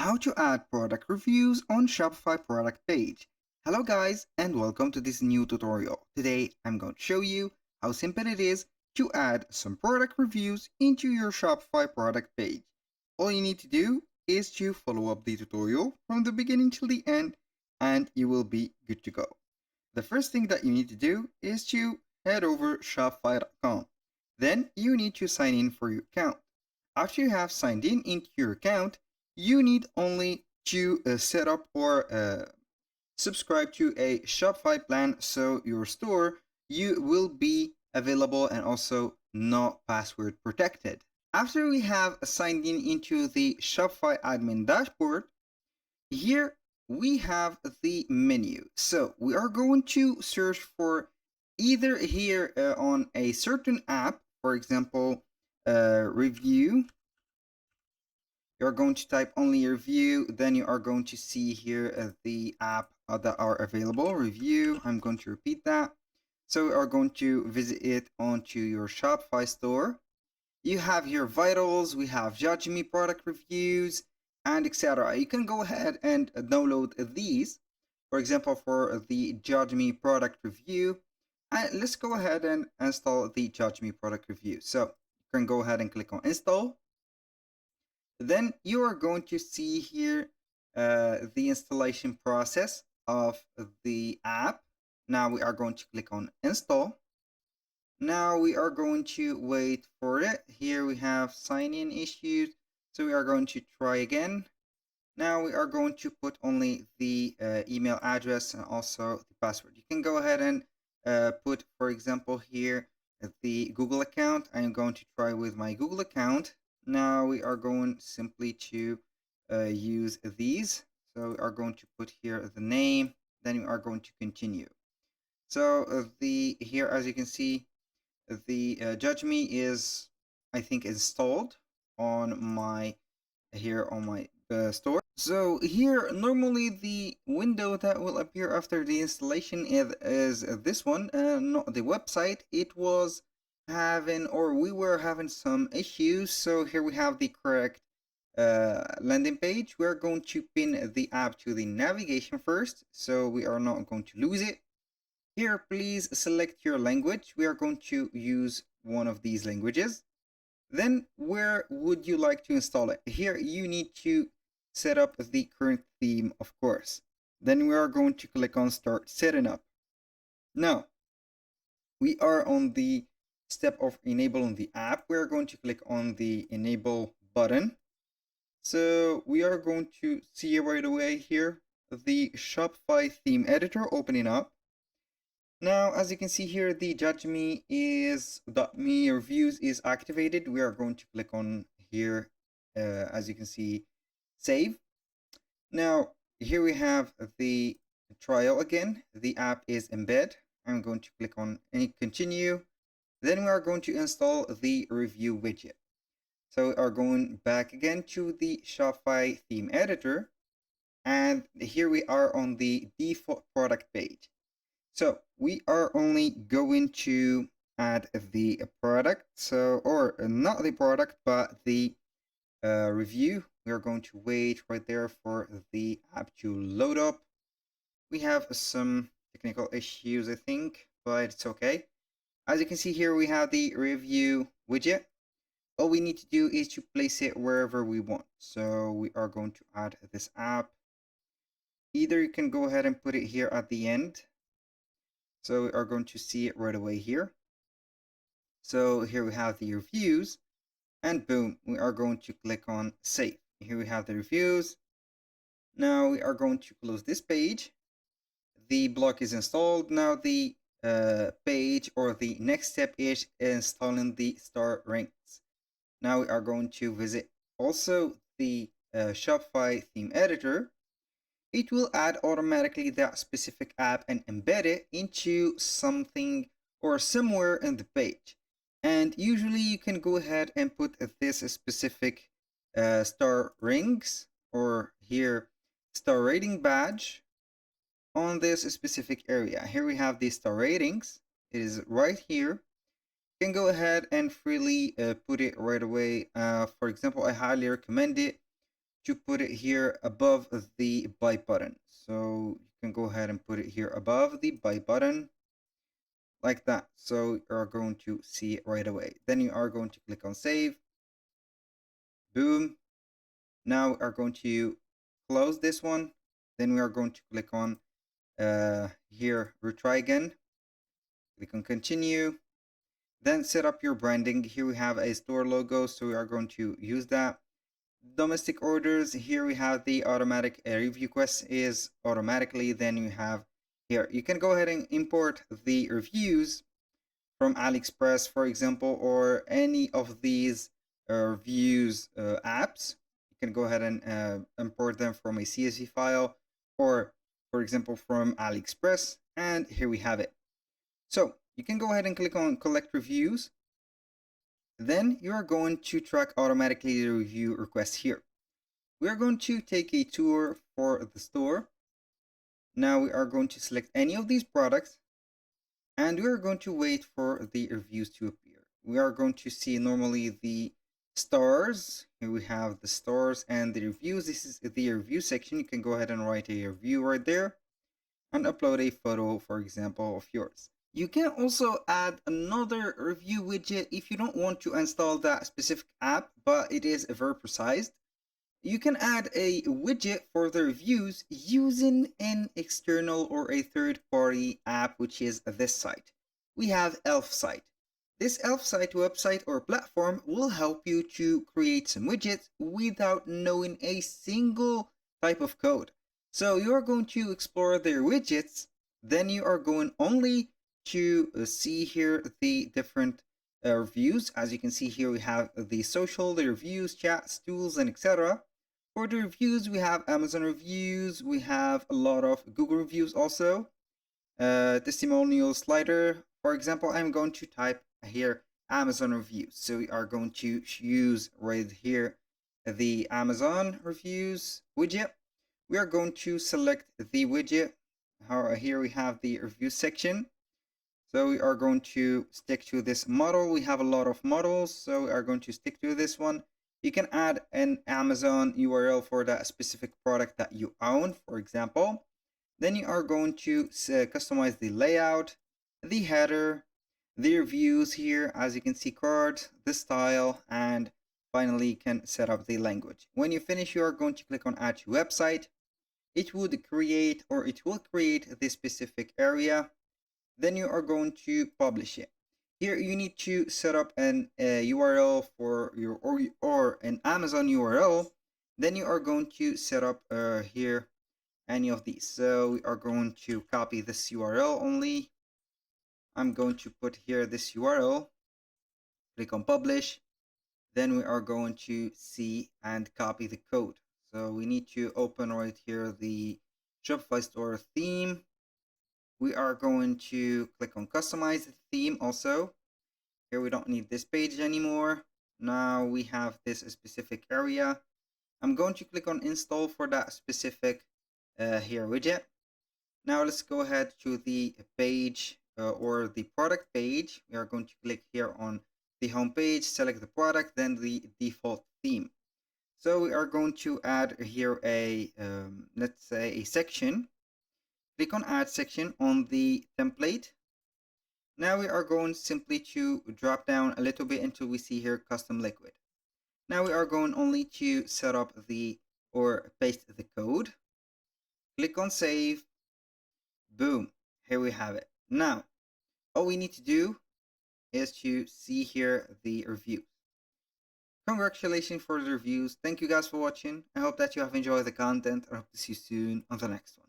How to add product reviews on Shopify product page. Hello guys and welcome to this new tutorial. Today I'm going to show you how simple it is to add some product reviews into your Shopify product page. All you need to do is to follow up the tutorial from the beginning till the end and you will be good to go. The first thing that you need to do is to head over shopify.com. Then you need to sign in for your account. After you have signed in into your account, you need only to set up or subscribe to a Shopify plan so your store you will be available and also not password protected. After we have signed in into the Shopify admin dashboard, here we have the menu. So we are going to search for either here on a certain app, for example, review. You're going to type only review, then you are going to see here the app that are available, review. I'm going to repeat that. So we are going to visit it onto your Shopify store. You have here vitals, we have Judge Me product reviews, and etc. You can go ahead and download these. For example, for the Judge Me product review, and let's go ahead and install the Judge Me product review. So you can go ahead and click on install. Then you are going to see here the installation process of the app. Now we are going to click on install. Now we are going to wait for it. Here we have sign-in issues. So we are going to try again. Now we are going to put only the email address and also the password. You can go ahead and put, for example, here the Google account. I am going to try with my Google account. Now we are going simply to use these. So we are going to put here the name, then we are going to continue. So here, as you can see, the Judge Me is, I think, installed on my store. So here, normally the window that will appear after the installation is this one, not the website. It was we were having some issues. So here we have the correct landing page. We're going to pin the app to the navigation first, so we are not going to lose it. Here, please select your language. We are going to use one of these languages. Then where would you like to install it? Here you need to set up the current theme, of course. Then we are going to click on start setting up. Now we are on the step of enabling the app. We're going to click on the enable button. So we are going to see right away here the Shopify theme editor opening up. Now, as you can see here, the Judge Me reviews is activated. We are going to click on here, as you can see, save. Now, here we have the trial again. The app is embed. I'm going to click on continue. Then we are going to install the review widget. So we are going back again to the Shopify theme editor. And here we are on the default product page. So we are only going to add the product, or not the product, but the review. We are going to wait right there for the app to load up. We have some technical issues, I think, but it's okay. As you can see here, we have the review widget. All we need to do is to place it wherever we want. So we are going to add this app. Either you can go ahead and put it here at the end. So we are going to see it right away here. So here we have the reviews and boom, we are going to click on save. Here we have the reviews. Now we are going to close this page. The block is installed. Now the page or the next step is installing the star ranks. Now we are going to visit also the Shopify theme editor. It will add automatically that specific app and embed it into something or somewhere in the page. And usually you can go ahead and put this specific star rings or here star rating badge on this specific area. Here we have the star ratings. It is right here. You can go ahead and freely put it right away. For example, I highly recommend it to put it here above the buy button. So you can go ahead and put it here above the buy button like that. So you're going to see it right away. Then you are going to click on save. Boom. Now we are going to close this one. Then we are going to click on here, retry again. Click on continue. Then set up your branding. Here we have a store logo, so we are going to use that. Domestic orders, here we have the automatic review quest is automatically. Then you have here, you can go ahead and import the reviews from AliExpress, for example, or any of these reviews apps. You can go ahead and import them from a CSV file, or for example from AliExpress, and here we have it. So you can go ahead and click on collect reviews. Then you are going to track automatically the review request here. We are going to take a tour for the store. Now we are going to select any of these products, and we are going to wait for the reviews to appear. We are going to see normally the stars. Here we have the stars and the reviews. This is the review section. You can go ahead and write a review right there and upload a photo, for example, of yours. You can also add another review widget if you don't want to install that specific app, but it is very precise. You can add a widget for the reviews using an external or a third-party app, which is this site. We have Elfsight. This Elfsight website or platform will help you to create some widgets without knowing a single type of code. So you are going to explore their widgets, then you are going only to see here the different reviews. As you can see here, we have the social, the reviews, chats, tools, and etc. For the reviews, we have Amazon reviews, we have a lot of Google reviews also. Testimonial slider. For example, I'm going to type here Amazon reviews. So we are going to use right here the Amazon reviews widget. We are going to select the widget. Here we have the review section. So we are going to stick to this model. We have a lot of models, so we are going to stick to this one. You can add an Amazon URL for that specific product that you own, for example. Then you are going to customize the layout, the header, the reviews here, as you can see, cards, the style, and finally you can set up the language. When you finish, you are going to click on add to website. It will create this specific area. Then you are going to publish it. Here you need to set up an URL for your or an Amazon URL. Then you are going to set up here any of these. So we are going to copy this URL only. I'm going to put here this URL. Click on publish. Then we are going to see and copy the code. So we need to open right here the Shopify store theme. We are going to click on customize the theme also. Here we don't need this page anymore. Now we have this specific area. I'm going to click on install for that specific here widget. Now let's go ahead to the page or the product page. We are going to click here on the home page, select the product, then the default theme. So we are going to add here a let's say a section. Click on add section on the template. Now we are going simply to drop down a little bit until we see here custom liquid. Now we are going only to set up the or paste the code. Click on save. Boom. Here we have it. Now, all we need to do is to see here the reviews. Congratulations for the reviews. Thank you guys for watching. I hope that you have enjoyed the content. I hope to see you soon on the next one.